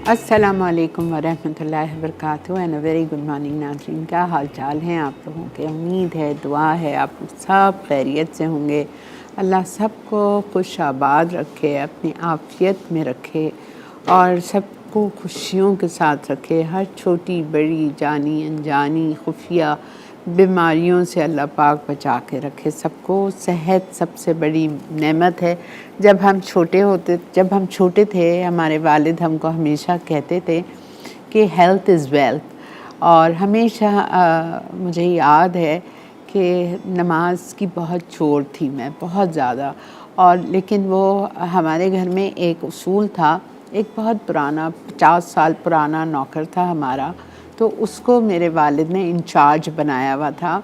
अस्सलामुअलैकुम वरहमतुल्लाहि वबरकातुहू and a very good morning नाज़रीन। क्या हाल चाल हैं आप लोगों के? उम्मीद है, दुआ है आप सब खैरियत से होंगे। अल्लाह सबको खुश आबाद रखे, अपनी आफ़ियत में रखे और सबको खुशियों के साथ रखे। हर छोटी बड़ी जानी अनजानी खुफिया बीमारियों से अल्लाह पाक बचा के रखे सबको। सेहत सबसे बड़ी नेमत है। जब हम छोटे थे हमारे वालिद हमको हमेशा कहते थे कि हेल्थ इज़ वेल्थ। और हमेशा मुझे याद है कि नमाज की बहुत चोर थी मैं, बहुत ज़्यादा। और लेकिन वो हमारे घर में एक उसूल था, एक बहुत पुराना 50 साल पुराना नौकर था हमारा, तो उसको मेरे वालिद ने इंचार्ज बनाया हुआ था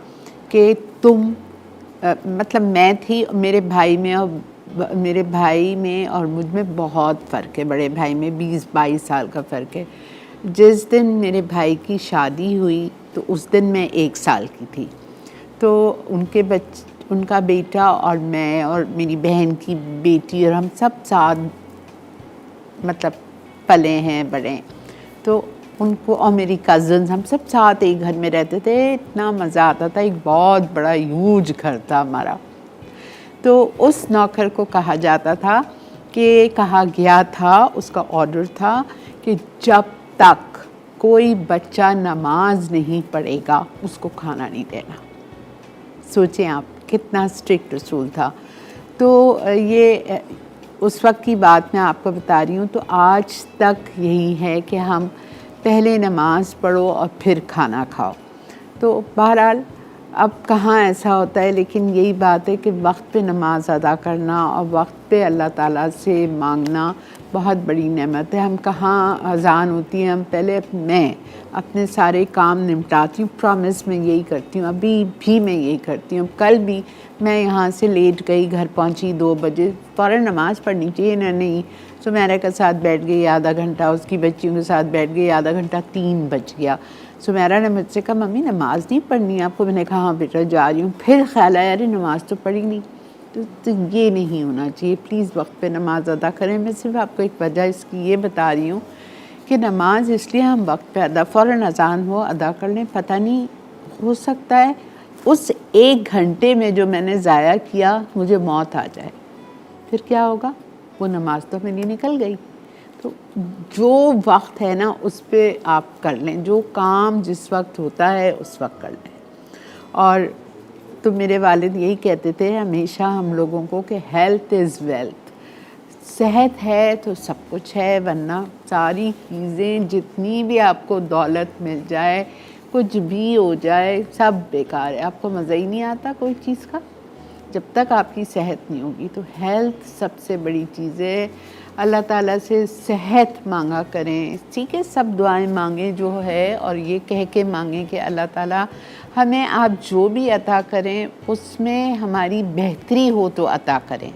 कि तुम मतलब मैं थी, मेरे भाई में और मुझ में बहुत फ़र्क है। बड़े भाई में 20-22 साल का फ़र्क है। जिस दिन मेरे भाई की शादी हुई तो उस दिन मैं 1 साल की थी। तो उनका बेटा और मैं और मेरी बहन की बेटी और हम सब साथ मतलब पले हैं, बड़े हैं। तो उनको और मेरी कज़न्स हम सब साथ एक घर में रहते थे। इतना मज़ा आता था। एक बहुत बड़ा ह्यूज घर था हमारा। तो उस नौकर को कहा जाता था कि कहा गया था, उसका ऑर्डर था कि जब तक कोई बच्चा नमाज नहीं पढ़ेगा उसको खाना नहीं देना। सोचें आप, कितना स्ट्रिक्ट रसूल था। तो ये उस वक्त की बात मैं आपको बता रही हूँ। तो आज तक यही है कि हम पहले नमाज़ पढ़ो और फिर खाना खाओ। तो बहरहाल अब कहाँ ऐसा होता है, लेकिन यही बात है कि वक्त पे नमाज अदा करना और वक्त पे अल्लाह ताला से मांगना बहुत बड़ी नेमत है। हम कहाँ अज़ान होती है, हम पहले मैं अपने सारे काम निपटाती हूँ। प्रॉमिस मैं यही करती हूँ, अभी भी मैं यही करती हूँ। कल भी मैं यहाँ से लेट गई, घर पहुँची 2 बजे, फ़ौरन नमाज़ पढ़नी चाहिए ना, नहीं सुमेरा के साथ बैठ गई आधा घंटा, उसकी बच्चियों के साथ बैठ गई आधा घंटा, 3 बज गया। सुमेरा ने मुझसे कहा मम्मी नमाज़ नहीं पढ़नी आपको? मैंने कहा हाँ बेटा जा रही हूँ। फिर ख्याल आया अरे नमाज़ तो पढ़ी नहीं। तो ये नहीं होना चाहिए। प्लीज़ वक्त पे नमाज अदा करें। मैं सिर्फ आपको एक वजह इसकी ये बता रही हूँ कि नमाज इसलिए हम वक्त पे अदा, फ़ौरन अज़ान हो अदा कर लें। पता नहीं, हो सकता है उस 1 घंटे में जो मैंने ज़ाया किया मुझे मौत आ जाए, फिर क्या होगा? वो नमाज तो मेरी निकल गई। तो जो वक्त है ना उस पर आप कर लें, जो काम जिस वक्त होता है उस वक्त कर लें। और तो मेरे वालिद यही कहते थे हमेशा हम लोगों को कि हेल्थ इज़ वेल्थ। सेहत है तो सब कुछ है, वरना सारी चीज़ें जितनी भी आपको दौलत मिल जाए, कुछ भी हो जाए, सब बेकार है। आपको मज़ा ही नहीं आता कोई चीज़ का जब तक आपकी सेहत नहीं होगी। तो हेल्थ सबसे बड़ी चीज़ है। अल्लाह ताला से सेहत मांगा करें, ठीक है? सब दुआएं मांगें जो है, और ये कह के मांगें कि अल्लाह ताला हमें आप जो भी अता करें उसमें हमारी बेहतरी हो तो अता करें।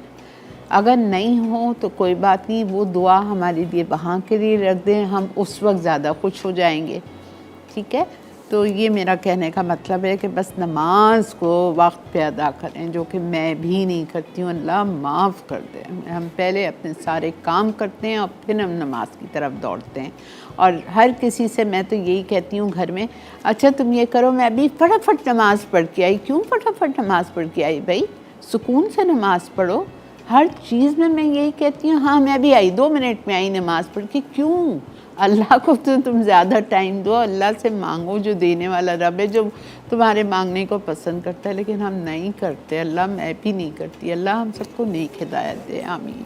अगर नहीं हो तो कोई बात नहीं, वो दुआ हमारे लिए वहाँ के लिए रख दें, हम उस वक्त ज़्यादा खुश हो जाएंगे, ठीक है? तो ये मेरा कहने का मतलब है कि बस नमाज को वक्त पे अदा करें, जो कि मैं भी नहीं करती हूँ। अल्लाह माफ़ कर दे। हम पहले अपने सारे काम करते हैं और फिर हम नमाज की तरफ दौड़ते हैं। और हर किसी से मैं तो यही कहती हूँ घर में, अच्छा तुम ये करो, मैं अभी फटाफट नमाज़ पढ़ के आई। क्यों फटाफट नमाज़ पढ़ के आई भाई? सुकून से नमाज़ पढ़ो। हर चीज़ में मैं यही कहती हूँ, हाँ मैं भी आई, 2 मिनट में आई नमाज़ पढ़ के। क्यों? अल्लाह को तो तुम ज़्यादा टाइम दो, अल्लाह से मांगो, जो देने वाला रब है, जो तुम्हारे मांगने को पसंद करता है। लेकिन हम नहीं करते, अल्लाह मैं भी नहीं करती। अल्लाह हम सबको नेक हिदायत दे, आमीन।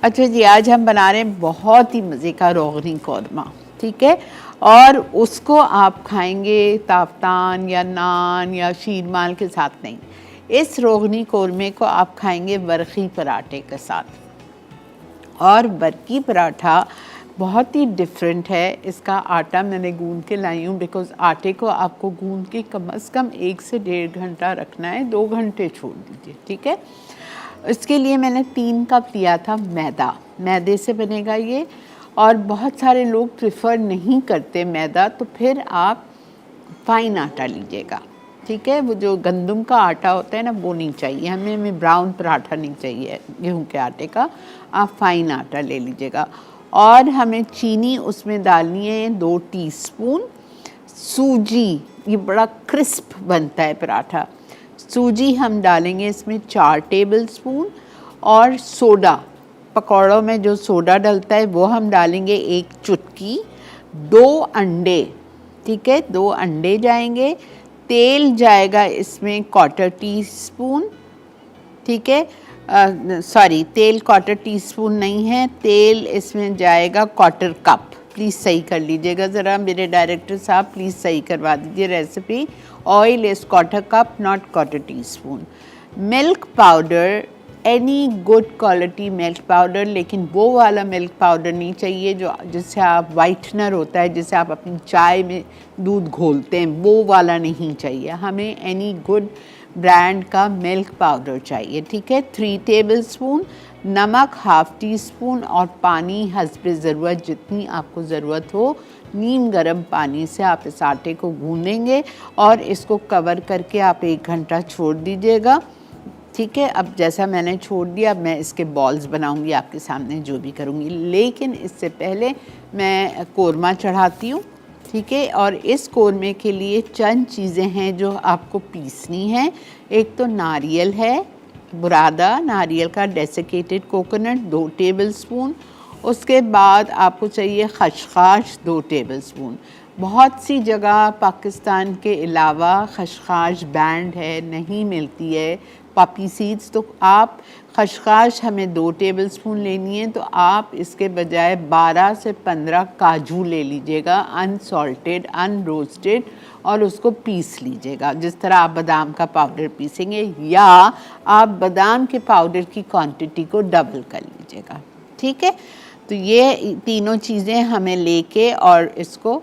अच्छा जी, आज हम बना रहे हैं बहुत ही मज़े का रोगनी कौरमा, ठीक है? और उसको आप खाएंगे ताफ्तान या नान या शीरमाल के साथ नहीं। इस रोगनी कौरमे को आप खाएंगे बरखी पराठे के साथ। और बरकी पराठा बहुत ही डिफरेंट है। इसका आटा मैंने गूंद के लाई हूँ, बिकॉज़ आटे को आपको गूंद के कम से कम 1 से 1.5 घंटा रखना है, 2 घंटे छोड़ दीजिए, ठीक है? इसके लिए मैंने 3 कप लिया था मैदा। मैदे से बनेगा ये, और बहुत सारे लोग प्रेफर नहीं करते मैदा, तो फिर आप फ़ाइन आटा लीजिएगा, ठीक है? वो जो गंदम का आटा होता है ना, वो नहीं चाहिए हमें ब्राउन पराठा नहीं चाहिए गेहूं के आटे का। आप फ़ाइन आटा ले लीजिएगा। और हमें चीनी उसमें डालनी है 2 टीस्पून। सूजी, ये बड़ा क्रिस्प बनता है पराठा। सूजी हम डालेंगे इसमें 4 टेबलस्पून। और सोडा, पकौड़ों में जो सोडा डलता है वो हम डालेंगे 1 चुटकी। 2 अंडे, ठीक है, 2 अंडे जाएंगे। तेल जाएगा इसमें 1/4 टीस्पून, ठीक है। सॉरी, तेल 1/4 टीस्पून नहीं है, तेल इसमें जाएगा 1/4 कप। प्लीज़ सही कर लीजिएगा ज़रा, मेरे डायरेक्टर साहब प्लीज़ सही करवा दीजिए recipe. Oil is 1/4 cup, not 1/4 teaspoon. Milk powder, any good quality milk powder, लेकिन वो वाला मिल्क पाउडर नहीं चाहिए जो जिससे आप वाइटनर होता है, जिससे आप अपनी चाय में दूध घोलते हैं, वो वाला नहीं चाहिए हमें। एनी गुड ब्रांड का मिल्क पाउडर चाहिए, ठीक है। 3 टेबलस्पून। नमक 1/2 टीस्पून। और पानी हस्बे ज़रूरत, जितनी आपको ज़रूरत हो। नीम गर्म पानी से आप इस आटे को गूँधेंगे और इसको कवर करके आप 1 घंटा छोड़ दीजिएगा, ठीक है। अब जैसा मैंने छोड़ दिया, अब मैं इसके बॉल्स बनाऊंगी आपके सामने, जो भी करूंगी, लेकिन इससे पहले मैं कोरमा चढ़ाती हूँ, ठीक है। और इस कोरमे के लिए चंद चीज़ें हैं जो आपको पीसनी है। एक तो नारियल है, बुरादा नारियल का, डेसिकेटेड कोकोनट 2 टेबलस्पून। उसके बाद आपको चाहिए खसखस 2 टेबलस्पून। बहुत सी जगह पाकिस्तान के अलावा खसखस बैंड है, नहीं मिलती है पॉपी सीड्स, तो आप खसखस हमें 2 टेबलस्पून लेनी है, तो आप इसके बजाय 12 से 15 काजू ले लीजिएगा, अनसॉल्टेड अनरोस्टेड, और उसको पीस लीजिएगा जिस तरह आप बादाम का पाउडर पीसेंगे, या आप बादाम के पाउडर की क्वांटिटी को डबल कर लीजिएगा, ठीक है। तो ये तीनों चीज़ें हमें लेके और इसको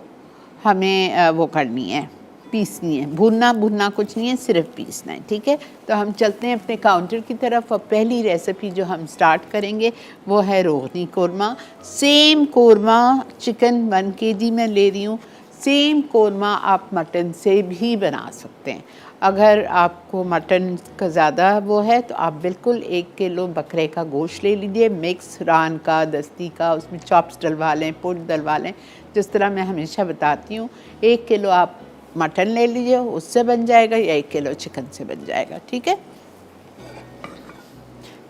हमें वो करनी है, पीसनी है। भुनना कुछ नहीं है, सिर्फ पीसना है, ठीक है। तो हम चलते हैं अपने काउंटर की तरफ और पहली रेसिपी जो हम स्टार्ट करेंगे वो है rogni korma. Same korma chicken 1 kg मैं ले रही हूँ, सेम कोरमा आप मटन से भी बना सकते हैं। अगर आपको मटन का ज़्यादा वो है तो आप बिल्कुल 1 किलो बकरे का गोश्त ले लीजिए, मिक्स रान का, दस्ती का, उसमें चॉप्स डलवा लें, पुट डलवा लें, जिस तरह मैं हमेशा बताती हूँ। 1 किलो आप मटन ले लीजिए, उससे बन जाएगा, या 1 किलो चिकन से बन जाएगा, ठीक है।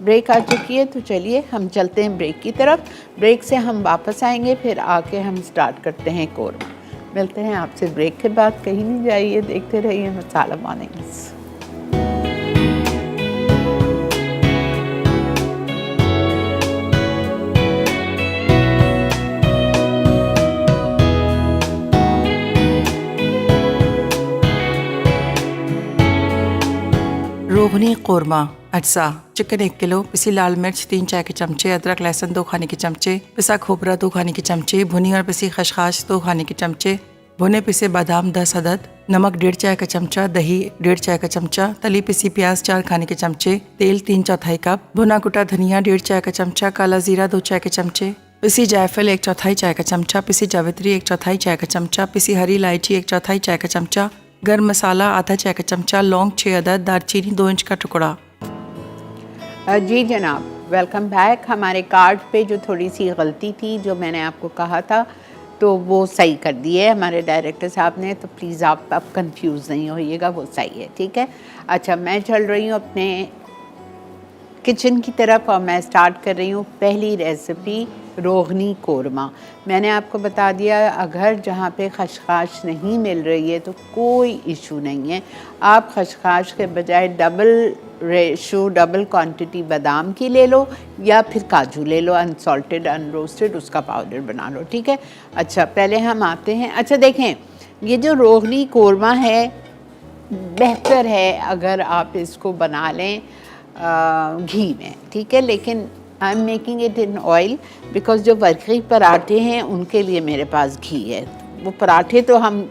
ब्रेक आ चुकी है, तो चलिए हम चलते हैं ब्रेक की तरफ। ब्रेक से हम वापस आएंगे, फिर आके हम स्टार्ट करते हैं कोरमा। मिलते हैं आपसे ब्रेक के बाद, कहीं नहीं जाइए, देखते रहिए मसाला मॉर्निंग्स। रोगनी कोरमा अज्जा। चिकन 1 किलो, पिसी लाल मिर्च 3 चाय के चमचे, अदरक लहसुन 2 खाने के चमचे, पिसा खोपरा 2 खाने के चमचे, भुनी और पिसी खसखस 2 खाने के चमचे, भुने पिसे बादाम 10 अदद, नमक 1.5 चाय का चमचा, दही 1.5 चाय का चमचा, तली पिसी प्याज 4 खाने के चमचे, तेल 3/4 कप, भुना कुटा धनिया 1.5 चाय का चमचा, काला जीरा 2 चाय के चमचे, पिसी जायफल 1/4 चाय का चमचा, पिसी जावित्री 1/4 चाय का चमचा, पिसी हरी इलायची 1/4 चाय का चमचा, गर्म मसाला आधा चाय का चमचा, लौंग 6 अदद, दालचीनी 2 इंच का टुकड़ा। जी जनाब, वेलकम बैक। हमारे कार्ड पे जो थोड़ी सी गलती थी, जो मैंने आपको कहा था, तो वो सही कर दी है हमारे डायरेक्टर साहब ने, तो प्लीज़ आप अब कंफ्यूज नहीं होइएगा, वो सही है, ठीक है। अच्छा, मैं चल रही हूँ अपने किचन की तरफ और मैं स्टार्ट कर रही हूँ पहली रेसिपी, रोगनी कोरमा। मैंने आपको बता दिया, अगर जहाँ पे खसखस नहीं मिल रही है तो कोई इशू नहीं है, आप खसखस के बजाय डबल क्वांटिटी बादाम की ले लो, या फिर काजू ले लो, अनसॉल्टेड अनरोस्टेड, उसका पाउडर बना लो, ठीक है। अच्छा, पहले हम आते हैं। अच्छा देखें, ये जो रोगनी कोरमा है, बेहतर है अगर आप इसको बना लें घी में, ठीक है, लेकिन I am making it in oil because जो वर्की पराठे हैं उनके लिए मेरे पास घी है। वो पराठे तो हम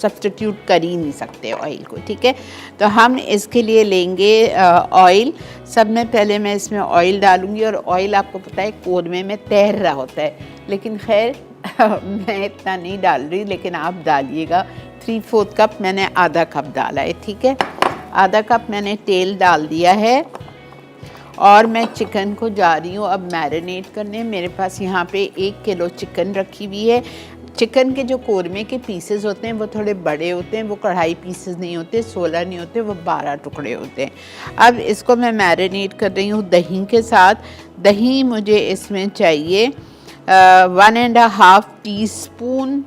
सब्स्टिट्यूट कर ही नहीं सकते ऑयल को, ठीक है। तो हम इसके लिए लेंगे ऑयल। सब में पहले मैं इसमें ऑयल डालूंगी, और ऑयल आपको पता है कोरमे में तैर रहा होता है, लेकिन खैर मैं इतना नहीं डाल रही, लेकिन आप डालिएगा। 3/4 कप मैंने आधा कप डाला है, ठीक है। आधा कप मैंने तेल डाल दिया है, और मैं चिकन को जा रही हूँ अब मैरिनेट करने। मेरे पास यहाँ पे 1 किलो चिकन रखी हुई है। चिकन के जो कोरमे के पीसेस होते हैं वो थोड़े बड़े होते हैं, वो कढ़ाई पीसेस नहीं होते, 16 नहीं होते, वो 12 टुकड़े होते हैं। अब इसको मैं मैरिनेट कर रही हूँ दही के साथ। दही मुझे इसमें चाहिए 1.5 टीस्पून,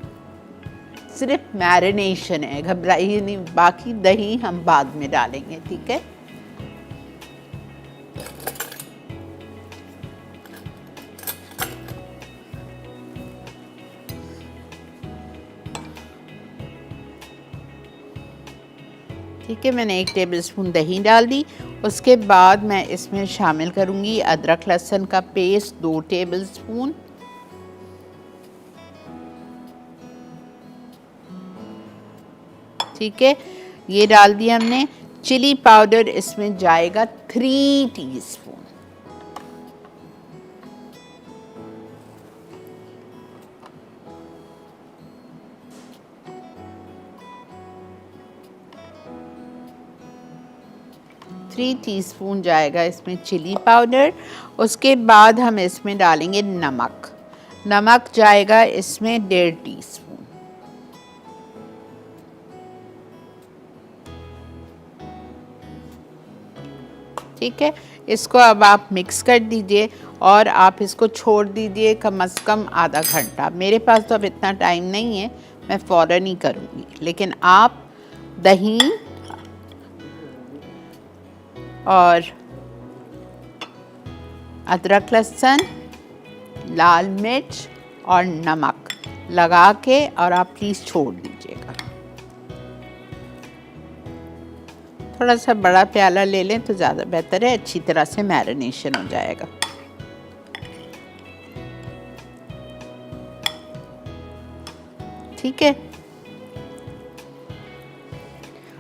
सिर्फ मैरिनेशन है, घबराइए नहीं, बाकी दही हम बाद में डालेंगे, ठीक है। ठीक है, मैंने 1 टेबलस्पून दही डाल दी। उसके बाद मैं इसमें शामिल करूंगी अदरक लहसुन का पेस्ट 2 टेबलस्पून, ठीक है, ये डाल दिया हमने। चिली पाउडर इसमें जाएगा 3 टीस्पून। टीस्पून जाएगा इसमें चिली पाउडर। उसके बाद हम इसमें डालेंगे नमक। नमक जाएगा इसमें 1.5 टीस्पून। ठीक है, इसको अब आप मिक्स कर दीजिए और आप इसको छोड़ दीजिए कम से कम आधा घंटा। मेरे पास तो अब इतना टाइम नहीं है, मैं फ़ौरन ही करूँगी, लेकिन आप दही और अदरक लहसुन, लाल मिर्च और नमक लगा के और आप प्लीज़ छोड़ दीजिएगा। थोड़ा सा बड़ा प्याला ले लें तो ज़्यादा बेहतर है, अच्छी तरह से मैरिनेशन हो जाएगा। ठीक है,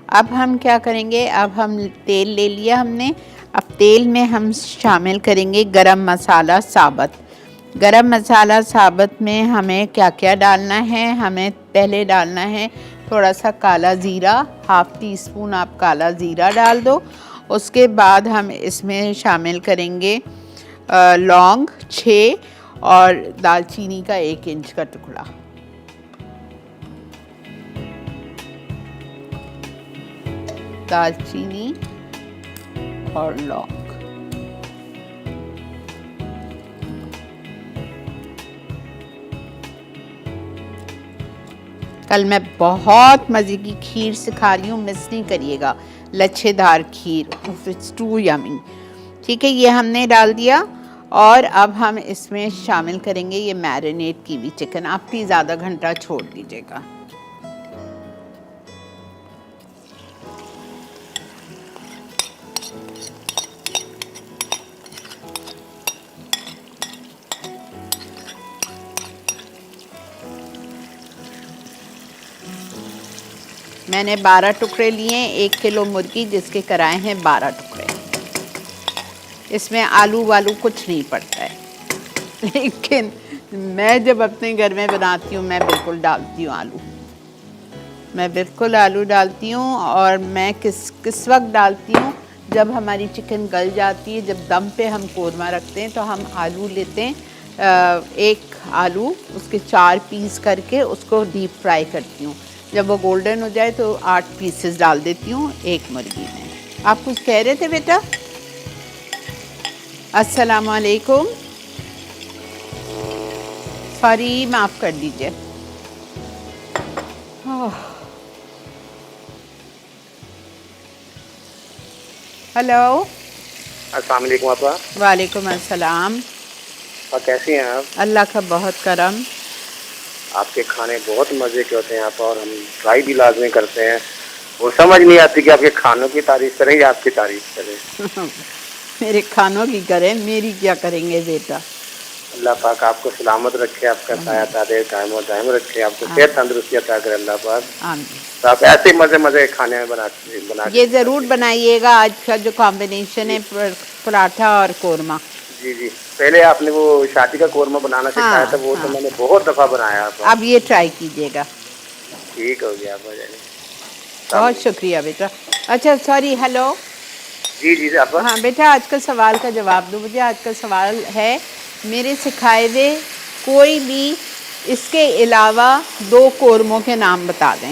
अब हम क्या करेंगे, अब हम तेल ले लिया हमने। अब तेल में हम शामिल करेंगे गरम मसाला साबुत। गरम मसाला साबुत में हमें क्या क्या डालना है, हमें पहले डालना है थोड़ा सा काला ज़ीरा, 1/2 टीस्पून आप काला ज़ीरा डाल दो। उसके बाद हम इसमें शामिल करेंगे लौंग 6 और दालचीनी का 1 इंच का टुकड़ा। दालचीनी और लौंग, कल मैं बहुत मज़े की खीर सिखा रही हूँ, मिस नहीं करिएगा। लच्छेदार खीर, इट्स टू यमी। ठीक है, ये हमने डाल दिया और अब हम इसमें शामिल करेंगे ये मैरिनेट की हुई चिकन। आप प्लीज़ आधा घंटा छोड़ दीजिएगा। मैंने 12 टुकड़े लिए, 1 किलो मुर्गी जिसके कराए हैं 12 टुकड़े। इसमें आलू वालू कुछ नहीं पड़ता है, लेकिन मैं जब अपने घर में बनाती हूँ मैं बिल्कुल डालती हूँ आलू। मैं बिल्कुल आलू डालती हूँ। और मैं किस वक्त डालती हूँ, जब हमारी चिकन गल जाती है, जब दम पे हम कोरमा रखते हैं तो हम आलू लेते हैं, 1 आलू उसके 4 पीस करके उसको डीप फ्राई करती हूँ। जब वो गोल्डन हो जाए तो 8 पीसेस डाल देती हूँ 1 मुर्गी में। आप कुछ कह रहे थे बेटा? अस्सलाम वालेकुम, सॉरी, माफ़ कर दीजिए। हेलो, अस्सलाम वालेकुम आपा। वालेकुम अस्सलाम। और कैसी हैं आप? अल्लाह का बहुत करम। आपके खाने बहुत मज़े के होते हैं आप, और हम ट्राई भी लाजमी करते हैं। वो समझ नहीं आती कि आपके खानों की तारीफ़ करें या आपकी तारीफ़ करें। मेरे खानों की करें, मेरी क्या करेंगे बेटा। अल्लाह पाक आपको सलामत रखे, आपका साया तादे कायम और दायम रखे, आपको सेहत तंदुरुस्ती अता करे अल्लाह पाक। आमीन। तो आप ऐसे मज़े खाने में बना ये ज़रूर बनाइएगा। आज का जो कॉम्बिनेशन है पराठा और कोरमा। जी जी, पहले आपने वो शादी का कोरमा बनाना सिखाया था, वो तो मैंने बहुत दफ़ा बनाया। अब ये ट्राई कीजिएगा। ठीक हो गया आप, बहुत शुक्रिया बेटा। अच्छा सॉरी, हेलो, जी जी आप। हाँ बेटा, आज का सवाल का जवाब दो मुझे। आज का सवाल है, मेरे सिखाए हुए कोई भी इसके अलावा 2 कोरमों के नाम बता दें।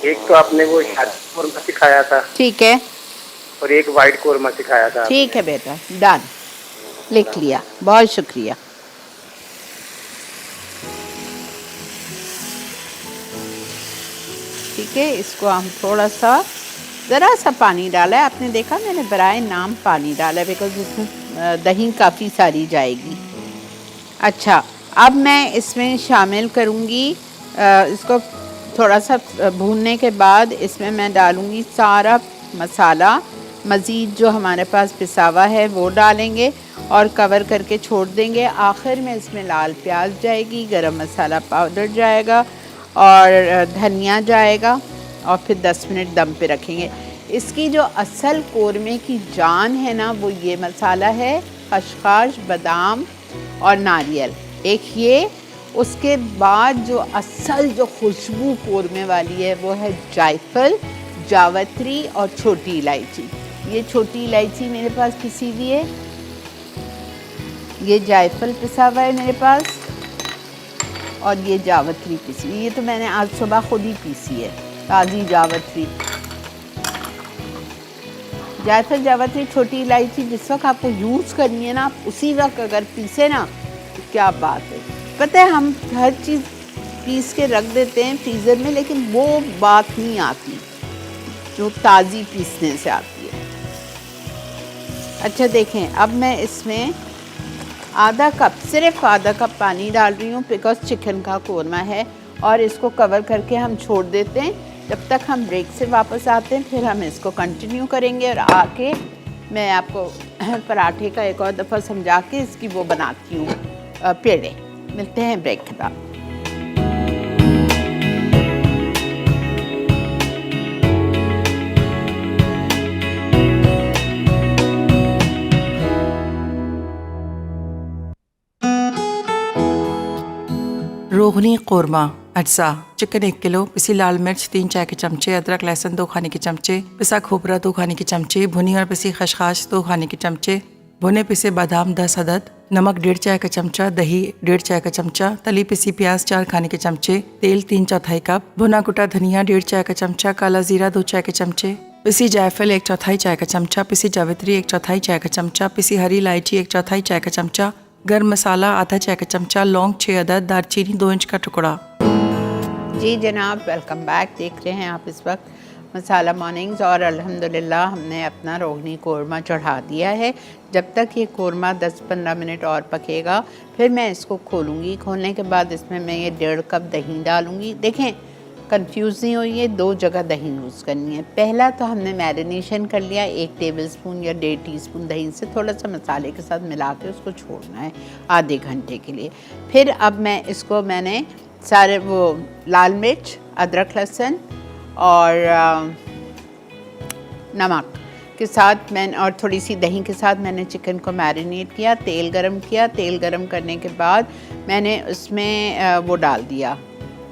एक तो आपने वो शाही कोरमा सिखाया था ठीक है, और एक वाइट कोरमा सिखाया था ठीक आपने। है बेटा, डन, लिख लिया, बहुत शुक्रिया। ठीक है, इसको हम थोड़ा सा ज़रा सा पानी डाला है। आपने देखा मैंने बराए नाम पानी डाला है, बिकॉज इसमें दही काफ़ी सारी जाएगी। अच्छा, अब मैं इसमें शामिल करूँगी इसको थोड़ा सा भूनने के बाद इसमें मैं डालूँगी सारा मसाला। मज़ीद जो हमारे पास पिसा हुआ है वो डालेंगे और कवर करके छोड़ देंगे। आखिर में इसमें लाल प्याज जाएगी, गरम मसाला पाउडर जाएगा और धनिया जाएगा और फिर 10 मिनट दम पे रखेंगे। इसकी जो असल कोरमे की जान है ना, वो ये मसाला है, खसखस, बादाम और नारियल, एक ये। उसके बाद जो असल जो खुशबू कोरमे वाली है वो है जायफल, जावित्री और छोटी इलायची। ये छोटी इलायची मेरे पास पिसी हुई है, ये जायफल पिसा हुआ है मेरे पास और ये जावित्री पिसी। ये तो मैंने आज सुबह खुद ही पीसी है, ताज़ी जावित्री। जायफल, जावित्री, छोटी इलायची जिस वक्त आपको यूज़ करनी है ना, आप उसी वक्त अगर पीसे ना तो क्या बात है। पता है हम हर चीज़ पीस के रख देते हैं फ्रीज़र में, लेकिन वो बात नहीं आती जो ताज़ी पीसने से आती है। अच्छा देखें, अब मैं इसमें आधा कप, सिर्फ आधा कप पानी डाल रही हूँ, बिकॉज चिकन का कोरमा है। और इसको कवर करके हम छोड़ देते हैं जब तक हम ब्रेक से वापस आते हैं, फिर हम इसको कंटिन्यू करेंगे। और आके मैं आपको पराठे का एक और दफ़ा समझा के इसकी वो बनाती हूँ पेड़े। मिलते हैं ब्रेक के बाद। रोगनी कोरमा अज्जा, चिकन 1 किलो, पिसी लाल मिर्च 3 चाय के चमचे, अदरक लहसुन 2 खाने के चमचे, पिसा खोपरा 2 खाने के चमचे, भुनी और पिसी खसखस 2 खाने के चमचे, भुने पिसे बादाम 10 अदद, नमक 1.5 चाय का चमचा, दही 1.5 चाय का चमचा, तली पिसी प्याज 4 खाने के चमचे, तेल 3/4 कप, भुना कुटा धनिया 1.5 चाय का चमचा, काला जीरा 2 चाय के चमचे, पिसी जायफल 1/4 चाय का चमचा, पिसी जावित्री 1/4 चाय का चमचा, पिसी हरी इलायची 1/4 चाय का चमचा, गर्म मसाला आधा चाय का चमचा, लौंग 6 अदद, दालचीनी 2 इंच का टुकड़ा। जी जनाब, वेलकम बैक। देख रहे हैं आप इस वक्त मसाला मॉर्निंग्स और अल्हम्दुलिल्लाह हमने अपना रोगनी कोरमा चढ़ा दिया है। जब तक ये कोरमा 10-15 मिनट और पकेगा, फिर मैं इसको खोलूँगी। खोलने के बाद इसमें मैं ये 1.5 कप दही डालूँगी। देखें, कंफ्यूज नहीं होइए, 2 जगह दही यूज़ करनी है। पहला तो हमने मैरिनेशन कर लिया, 1 टेबलस्पून या 1.5 टीस्पून दही से थोड़ा सा मसाले के साथ मिला के उसको छोड़ना है आधे घंटे के लिए। फिर अब मैं इसको मैंने सारे वो लाल मिर्च, अदरक लहसुन और नमक के साथ मैंने और थोड़ी सी दही के साथ मैंने चिकन को मैरिनेट किया। तेल गरम किया, तेल गरम करने के बाद मैंने उसमें वो डाल दिया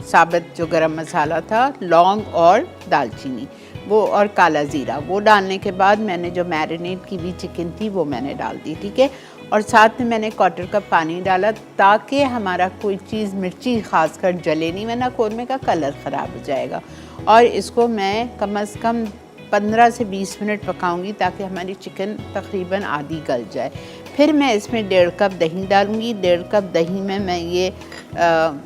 साबित जो गरम मसाला था, लौंग और दालचीनी वो और काला ज़ीरा। वो डालने के बाद मैंने जो मैरिनेट की हुई चिकन थी वो मैंने डाल दी, ठीक है। और साथ में मैंने 1/4 कप पानी डाला ताकि हमारा कोई चीज़ मिर्ची खासकर जले नहीं, वरना कोरमे का कलर ख़राब हो जाएगा। और इसको मैं कम से कम 15 से 20 मिनट पकाऊंगी ताकि हमारी चिकन तकरीबन आधी गल जाए। फिर मैं इसमें 1.5 कप दही डालूंगी। 1.5 कप दही में मैं ये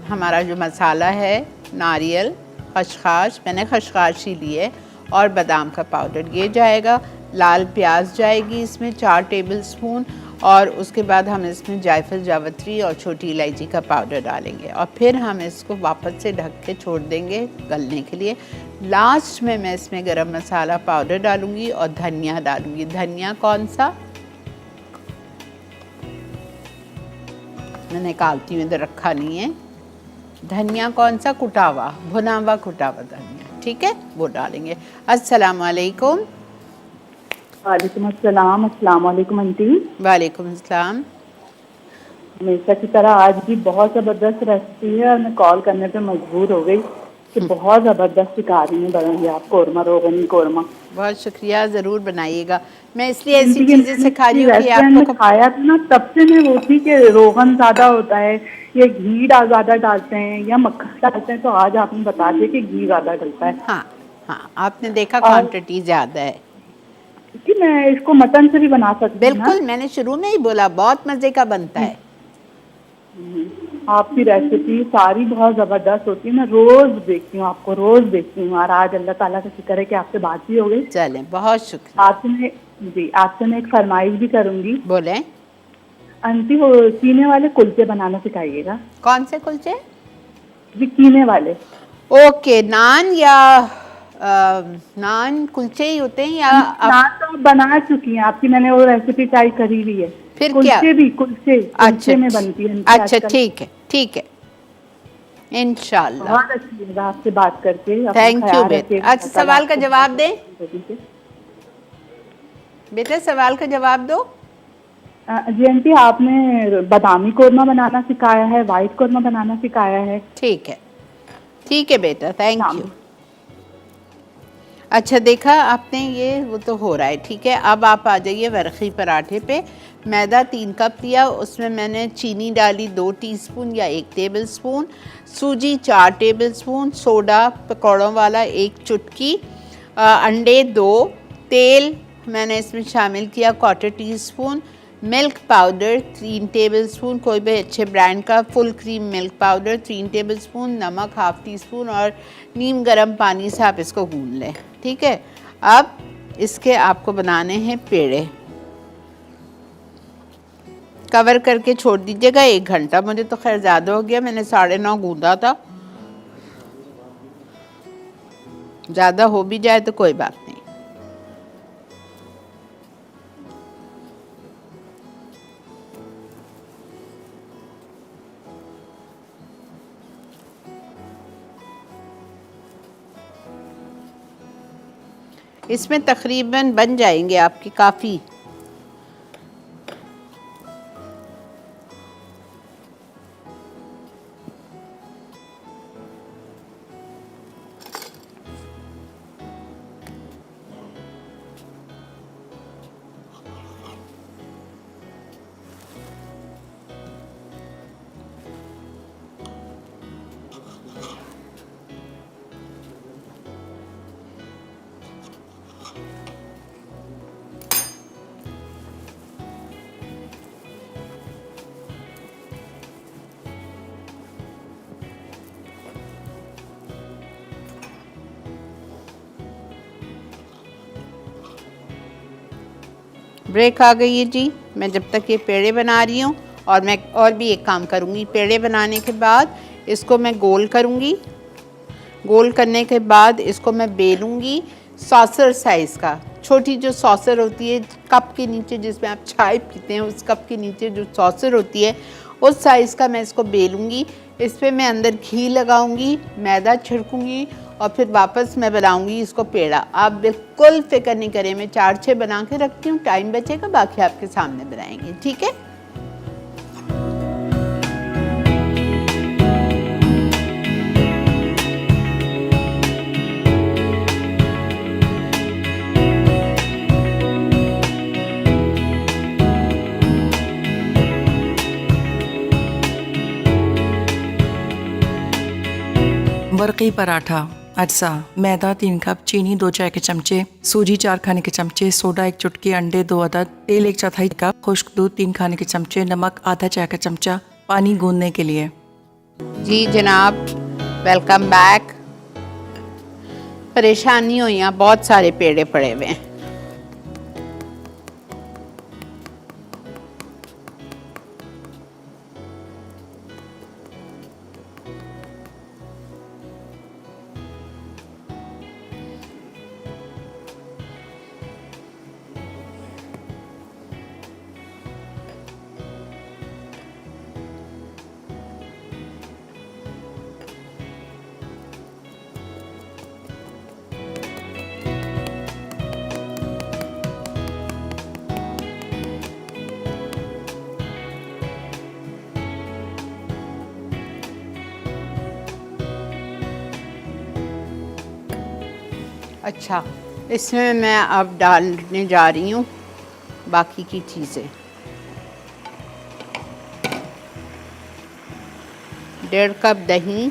हमारा जो मसाला है, नारियल, खसखस, मैंने खसखस ही लिए, और बादाम का पाउडर ये जाएगा। लाल प्याज जाएगी इसमें 4 टेबलस्पून, और उसके बाद हम इसमें जायफल, जावित्री और छोटी इलायची का पाउडर डालेंगे। और फिर हम इसको वापस से ढक के छोड़ देंगे गलने के लिए। लास्ट में मैं इसमें गरम मसाला पाउडर डालूंगी और धनिया डालूंगी। धनिया कौन सा मैं निकालती हूँ, इधर रखा नहीं है। धनिया कौन सा, कुटा हुआ, भुना हुआ कुटा हुआ धनिया, ठीक है, वो डालेंगे। अस्सलाम वालेकुम। वालेकुम अस्सलाम। अस्सलाम वालेकुम आंटी। वालेकुम अस्सलाम। हमेशा की तरह आज भी बहुत ज़बरदस्त रेसिपी है और मैं कॉल करने पे मजबूर हो गई। कि बहुत ज़बरदस्त सिखा रही हैं बनाइए आप कोरमा, रोगनी कोरमा। बहुत शुक्रिया, ज़रूर बनाइएगा। मैं इसलिए ऐसी क्योंकि चीज़ें मैंने सिखा रही किसी हूँ कि रेस्टोरेंट आपको में खाया था ना, तब से मैं वो थी कि रोगन ज़्यादा होता है, ये घी ज़्यादा डालते हैं या मक्खन डालते हैं, तो आज आपने बता दिया कि घी ज़्यादा डलता है। हाँ हाँ, आपने देखा और क्वांटिटी ज़्यादा है। कि मैं इसको मटन से भी बना सकती हूँ ना? बिल्कुल, मैंने शुरू में ही बोला बहुत मज़े का बनता है। आपकी रेसिपी सारी बहुत ज़बरदस्त होती है, मैं रोज़ देखती हूँ आपको, रोज़ देखती हूँ, और आज अल्लाह ताला का शुक्र है कि आपसे बात भी हो गई। चलें, बहुत शुक्रिया। आपसे मैं एक फरमाइश भी करूँगी। बोलें। आंटी वो कीने वाले कुलचे बनाना सिखाइएगा। कौन से कुलचे? जी कीने वाले। ओके, नान या नान कुलचे ही होते हैं या आप? नान तो आप बना चुकी हैं, आपकी मैंने वो रेसिपी ट्राई करी हुई है। फिर क्या? कुलचे भी, कुलचे अच्छा में बनती है इनकी अच्छा, आजकल। ठीक है ठीक है, इंशाल्लाह। बहुत अच्छी लगा आपसे बात करके। अपना थैंक यू ख्याल बेटा। रखिएगा। अच्छा, अल्लाह ताला सवाल का आपको जवाब बहुत दें अच्छी बेटा, सवाल का जवाब दो। जी आंटी, आपने बादामी कोरमा बनाना सिखाया है, वाइट कोरमा बनाना सिखाया है। ठीक है बेटा, थैंक यू। शाम अच्छा, देखा आपने, ये वो तो हो रहा है, ठीक है। अब आप आ जाइए वरखी पराठे पे। मैदा 3 कप लिया, उसमें मैंने चीनी डाली 2 टीस्पून या 1 टेबलस्पून, सूजी 4 टेबलस्पून, सोडा पकौड़ों वाला 1 चुटकी, अंडे 2, तेल मैंने इसमें शामिल किया 1/4 टीस्पून, मिल्क पाउडर 3 टेबलस्पून, कोई भी अच्छे ब्रांड का full cream milk powder 3 tablespoon, नमक 1/2 टीस्पून और नीम गर्म पानी से आप इसको गूंद लें, ठीक है। अब इसके आपको बनाने हैं पेड़े। कवर करके छोड़ दीजिएगा 1 घंटा। मुझे तो खैर ज़्यादा हो गया, मैंने 9:30 गूंदा था। ज़्यादा हो भी जाए तो कोई बात नहीं। इसमें तकरीबन बन जाएंगे आपकी काफ़ी। ब्रेक आ गई है जी। मैं जब तक ये पेड़े बना रही हूँ, और मैं और भी एक काम करूँगी। पेड़े बनाने के बाद इसको मैं गोल करूँगी। गोल करने के बाद इसको मैं बेलूँगी सॉसर साइज़ का। छोटी जो सॉसर होती है कप के नीचे, जिसमें आप चाय पीते हैं, उस कप के नीचे जो सॉसर होती है, उस साइज़ का मैं इसको बेलूँगी। इस पर मैं अंदर घी लगाऊँगी, मैदा छिड़कूँगी और फिर वापस मैं बनाऊँगी इसको पेड़ा। आप बिल्कुल फ़िक्र नहीं करें, मैं 4-6 बना के रखती हूँ, टाइम बचेगा बाकी आपके सामने बनाएंगे, ठीक है। बरकी पराठा। अज्जा: मैदा 3 कप, चीनी 2 चाय के चमचे, सूजी 4 खाने के चमचे, सोडा 1 चुटकी, अंडे 2 अदद, तेल 1/4 कप, खुश्क दूध 3 खाने के चमचे, नमक आधा चाय का चमचा, पानी गूंदने के लिए। जी जनाब, वेलकम बैक। परेशानी हो, यहाँ बहुत सारे पेड़े पड़े हुए हैं। अच्छा, इसमें मैं अब डालने जा रही हूँ बाकी की चीज़ें। 1.5 कप दही,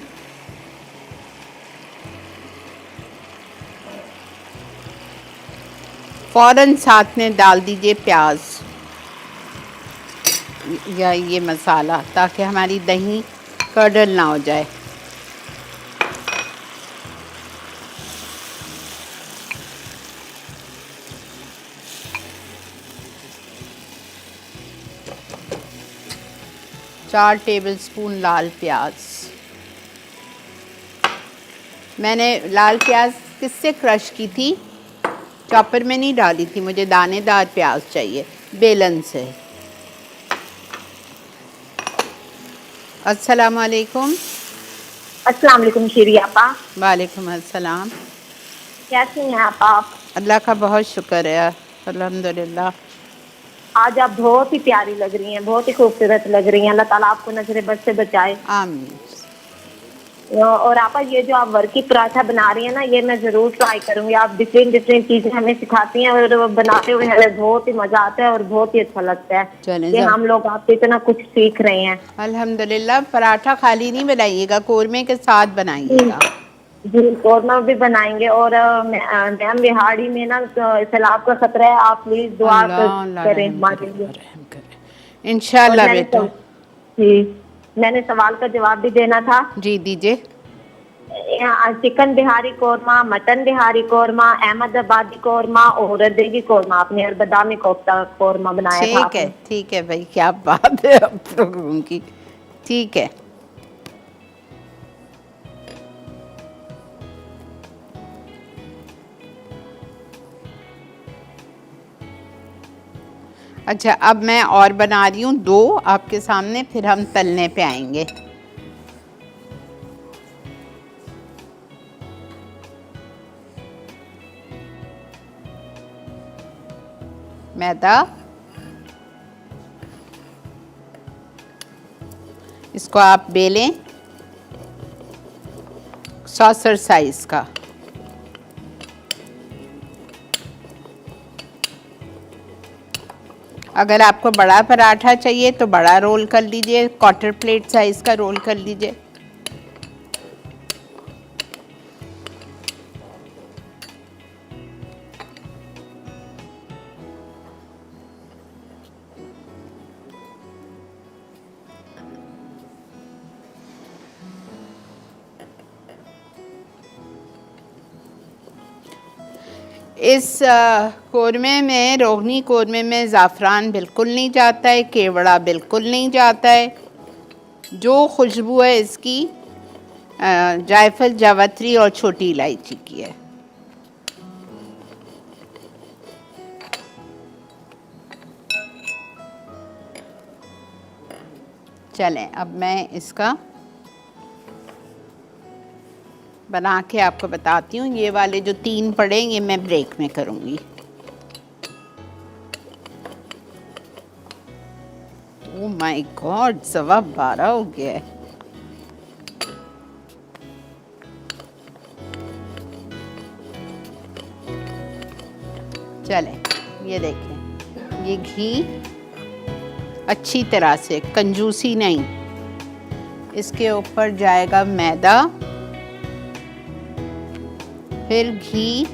फ़ौरन साथ में डाल दीजिए प्याज या ये मसाला, ताकि हमारी दही कर्डल ना हो जाए। चार टेबलस्पून लाल प्याज। मैंने लाल प्याज किससे क्रश की थी? चॉपर में नहीं डाली थी, मुझे दानेदार प्याज चाहिए, बेलन से। अस्सलाम वालेकुम। अस्सलाम वालेकुम शीरी आपा। वालेकुम अस्सलाम। कैसी हैं आप? अल्लाह का बहुत शुक्र है, अल्हम्दुलिल्लाह। आज आप बहुत ही प्यारी लग रही हैं, बहुत ही खूबसूरत लग रही हैं। अल्लाह ताला आपको नजरे बद से बचाए। आमीन। और आपा ये जो आप वर्की पराठा बना रही हैं ना, ये मैं जरूर ट्राई करूंगी। आप डिफरेंट डिफरेंट चीजें हमें सिखाती हैं और बनाते हुए हमें बहुत ही मजा आता है और बहुत ही अच्छा लगता है चलें कि ज़रा। हम लोग आपसे इतना कुछ सीख रहे हैं। अल्हम्दुलिल्लाह। पराठा खाली नहीं बनाइएगा, कोरमे के साथ बनाइएगा। जी, कौरमा भी बनाएंगे। और मैम बिहाड़ी में ना सैलाब का खतरा है, आप प्लीज दुआ अल्लाह अल्लाह करें रहम हमारे करे, लिए। रहम करे इंशाअल्लाह और बेटा। जी, मैंने सवाल का जवाब भी देना था। जी दीजिए। चिकन बिहारी कौरमा, मटन बिहारी कौरमा, अहमदाबादी कौरमा और देगी कौरमा आपने, और बादामी कोफ्ता कौरमा बनाया था आपने। ठीक है भाई, क्या बात है आप लोगों की। ठीक है। अच्छा, अब मैं और बना रही हूँ 2 आपके सामने, फिर हम तलने पे आएंगे। मैदा, इसको आप बेलें सॉसर साइज का। अगर आपको बड़ा पराठा चाहिए तो बड़ा रोल कर लीजिए, 1/4 प्लेट साइज का रोल कर लीजिए। इस कोरमे में, रोगनी कोरमे में ज़ाफ़रान बिल्कुल नहीं जाता है, केवड़ा बिल्कुल नहीं जाता है। जो खुशबू है इसकी जायफल, जावित्री और छोटी इलायची की है। चलें, अब मैं इसका बना के आपको बताती हूँ। ये वाले जो 3 पड़े, ये मैं ब्रेक में करूँगी। ओह माय गॉड, 12:15 हो गया है। चलें, ये देखें, ये घी अच्छी तरह से, कंजूसी नहीं, इसके ऊपर जाएगा मैदा, फिर घी,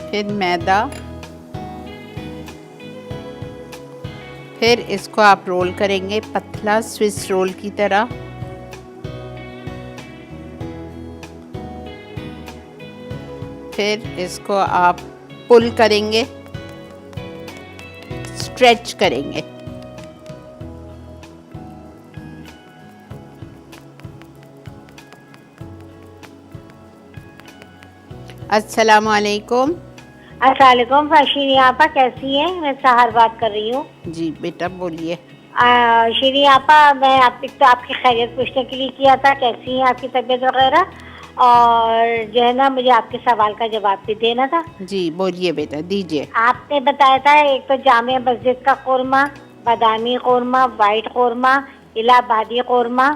फिर मैदा, फिर इसको आप रोल करेंगे पतला स्विस रोल की तरह। फिर इसको आप पुल करेंगे, स्ट्रेच करेंगे। अस्सलाम वालेकुम। अस्सलाम शीरी आपा, कैसी हैं? मैं सहर बात कर रही हूँ। जी बेटा बोलिए। शीरी आपा, मैं आपकी खैरियत पूछने के लिए किया था, कैसी हैं आपकी तबीयत वगैरह, और जो है ना मुझे आपके सवाल का जवाब भी देना था। जी बोलिए बेटा, दीजिए। आपने बताया था एक तो जामिया मस्जिद का कौरमा, बादामी कौरमा, वाइट कौरमा, इलाहाबादी कौरमा,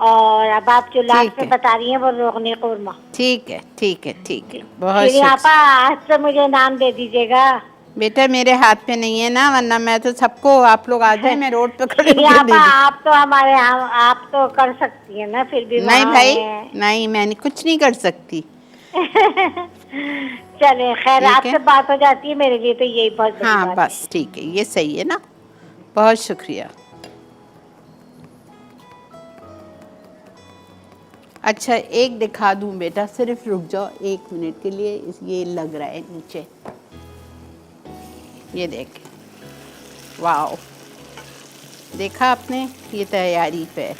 और अब आप जो लास्ट ठीक में है। बता रही हैं वो रोगनी कौरमा। ठीक है, ठीक है, ठीक है, बहुत चलिए आपा, शुक्रिया। आज से मुझे नाम दे दीजिएगा। बेटा मेरे हाथ पे नहीं है ना, वरना मैं तो सबको, आप लोग आ जाए, मैं रोड पे खड़े चलिए होकर आपा, दे दूँ। आप तो हमारे यहाँ, आप तो कर सकती हैं ना, फिर भी नहीं वहाँ भाई, हैं। नहीं, मैं कुछ नहीं कर सकती। चले, खैर ठीक है, आपसे बात हो जाती है, मेरे लिए तो यही बहुत बड़ी हाँ बात है। बस ठीक है, ये सही है ना, बहुत शुक्रिया। अच्छा एक दिखा दूं बेटा, सिर्फ रुक जाओ 1 मिनट के लिए, ये लग रहा है नीचे, ये देख, वाओ, देखा आपने, ये तैयारी पे है।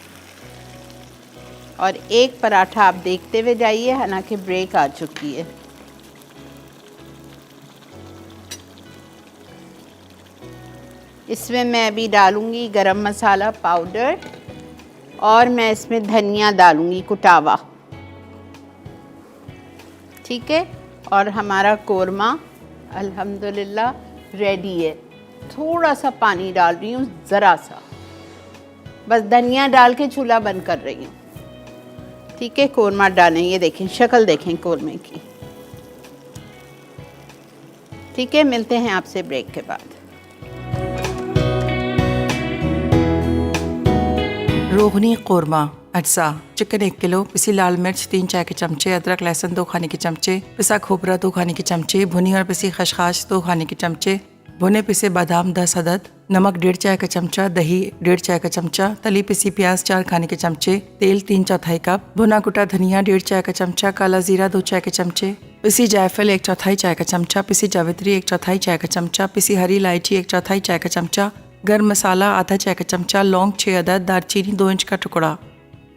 और एक पराठा आप देखते हुए जाइए, हालांकि ब्रेक आ चुकी है। इसमें मैं अभी डालूंगी गरम मसाला पाउडर, और मैं इसमें धनिया डालूंगी कुटावा, ठीक है। और हमारा कोरमा अल्हम्दुलिल्लाह रेडी है। थोड़ा सा पानी डाल रही हूँ, ज़रा सा, बस धनिया डाल के चूल्हा बंद कर रही हूँ, ठीक है। कोरमा डालें, ये देखें, शक्ल देखें कोरमे की, ठीक है। मिलते हैं आपसे ब्रेक के बाद। रोगनी कौरमा अज्जा चिकन 1 किलो, पिसी लाल मिर्च 3 चाय के चमचे, अदरक लहसुन 2 खाने के चमचे, पिसा खोपरा 2 खाने के चमचे, भुनी और पिसी खसखस 2 खाने के चमचे, भुने पिसे बादाम 10 अदद, नमक 1.5 चाय का चमचा, दही 1.5 चाय का चमचा, तली पिसी प्याज 4 खाने के चमचे, तेल 3/4 कप, भुना कुटा धनिया 1.5 चाय का चमचा, काला जीरा 2 चाय के चमचे, पिसी जायफल 1/4 चाय का चमचा, पिसी जावित्री 1/4 चाय का चमचा, पिसी हरी इलायची 1/4 चाय का चमचा, गर्म मसाला आधा चाय का चमचा, लौंग 6 अदद, दालचीनी 2 इंच का टुकड़ा।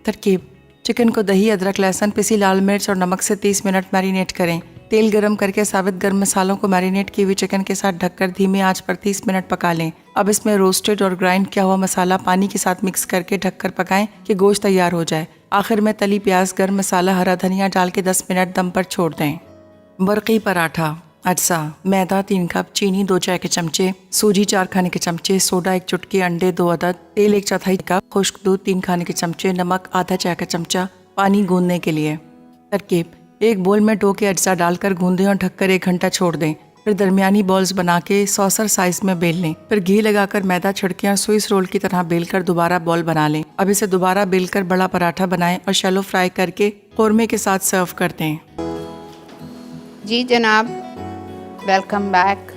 तरकीब: चिकन को दही, अदरक लहसुन, पिसी लाल मिर्च और नमक से 30 मिनट मैरिनेट करें। तेल गरम करके साबित गर्म मसालों को मैरिनेट की हुई चिकन के साथ ढककर धीमी आंच पर 30 मिनट पका लें। अब इसमें रोस्टेड और ग्राइंड किया हुआ मसाला पानी के साथ मिक्स करके ढककर पकाएं कि गोश्त तैयार हो जाए। आखिर में तली प्याज, गर्म मसाला, हरा धनिया डाल के 10 मिनट दम पर छोड़ दें। बरकी पराठा अज्जा मैदा 3 कप, चीनी 2 चाय के चमचे, सूजी 4 खाने के चमचे, सोडा 1 चुटकी, अंडे 2 अदद, तेल 1/4 कप, खुश्क दूध 3 खाने के चमचे, नमक आधा चाय का चमचा, पानी गूंदने के लिए। तरकीब: एक बोल में डो के अज्जा डालकर गूंदें और ढककर 1 घंटा छोड़ दें। फिर दरमियानी बॉल्स बना के सॉसर साइज में बेल लें। फिर घी लगाकर मैदा छिड़कें और स्विस रोल की तरह बेलकर दोबारा बॉल बना लें। अब इसे दोबारा बेलकर बड़ा पराठा बनाएं और शैलो फ्राई करके कौरमे के साथ सर्व कर दें। जी जनाब, वेलकम बैक।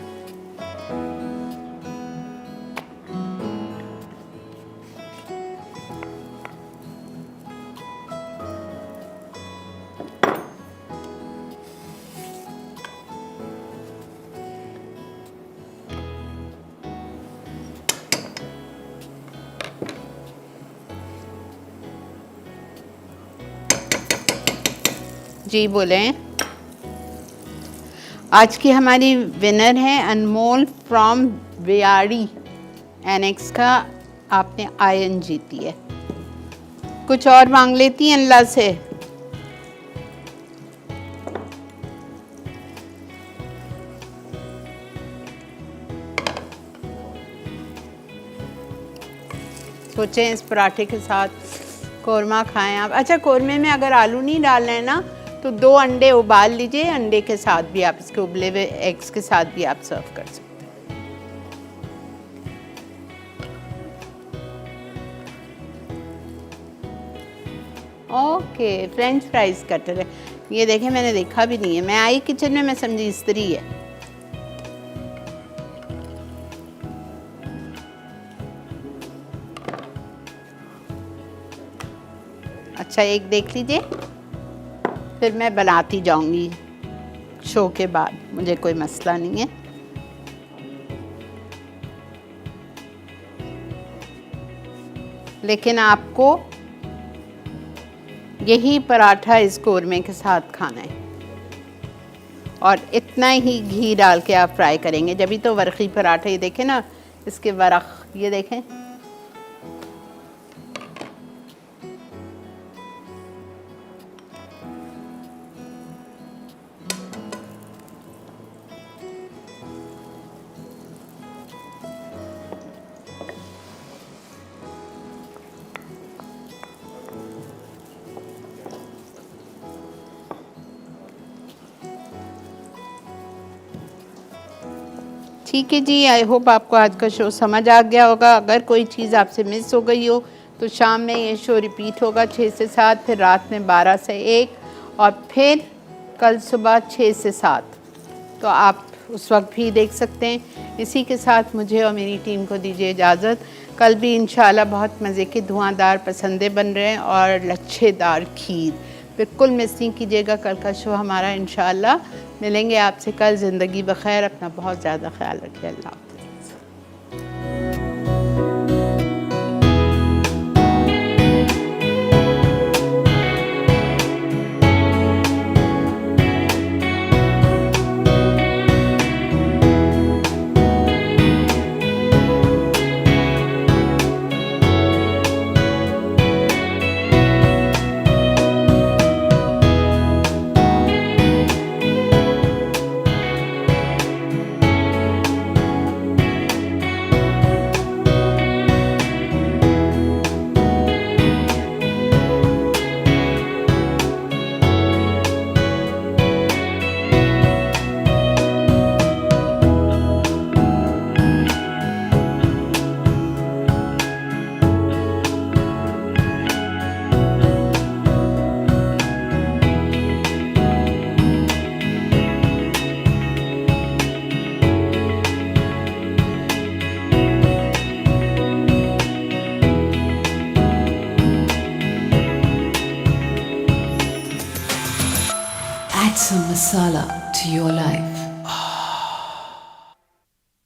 जी बोलें। आज की हमारी विनर है अनमोल फ्रॉम बियाड़ी एनेक्स का, आपने आयन जीती है। कुछ और मांग लेती हैं अल्लाह से? सोचें इस पराठे के साथ कौरमा खाएं आप। अच्छा, कौरमे में अगर आलू नहीं डालना है ना, तो 2 अंडे उबाल लीजिए, अंडे के साथ भी आप, इसके उबले हुए एग्स के साथ भी आप सर्व कर सकते हैं। ओके, फ्रेंच फ्राइज कटर है, ये देखें, मैंने देखा भी नहीं है। मैं आई किचन में, मैं समझी स्त्री है। अच्छा, एक देख लीजिए, फिर मैं बनाती जाऊंगी शो के बाद, मुझे कोई मसला नहीं है। लेकिन आपको यही पराठा इस कौरमे के साथ खाना है, और इतना ही घी डाल के आप फ्राई करेंगे, जभी तो वर्की पराठा। ये देखें ना, इसके वरख, ये देखें, ठीक है जी, आई होप आपको आज का शो समझ आ गया होगा। अगर कोई चीज़ आपसे मिस हो गई हो तो शाम में ये शो रिपीट होगा 6 से 7, फिर रात में 12 से 1 और फिर कल सुबह 6 से 7, तो आप उस वक्त भी देख सकते हैं। इसी के साथ मुझे और मेरी टीम को दीजिए इजाज़त। कल भी इंशाल्लाह बहुत मज़े के धुआंधार पसंदे बन रहे हैं और लच्छेदार खीर, बिल्कुल मिस नहीं कीजिएगा कल का शो हमारा इंशाल्लाह। मिलेंगे आपसे कल। ज़िंदगी बखैर, अपना बहुत ज़्यादा ख्याल रखिए। अल्लाह हाफ़िज़। Add some masala to your life.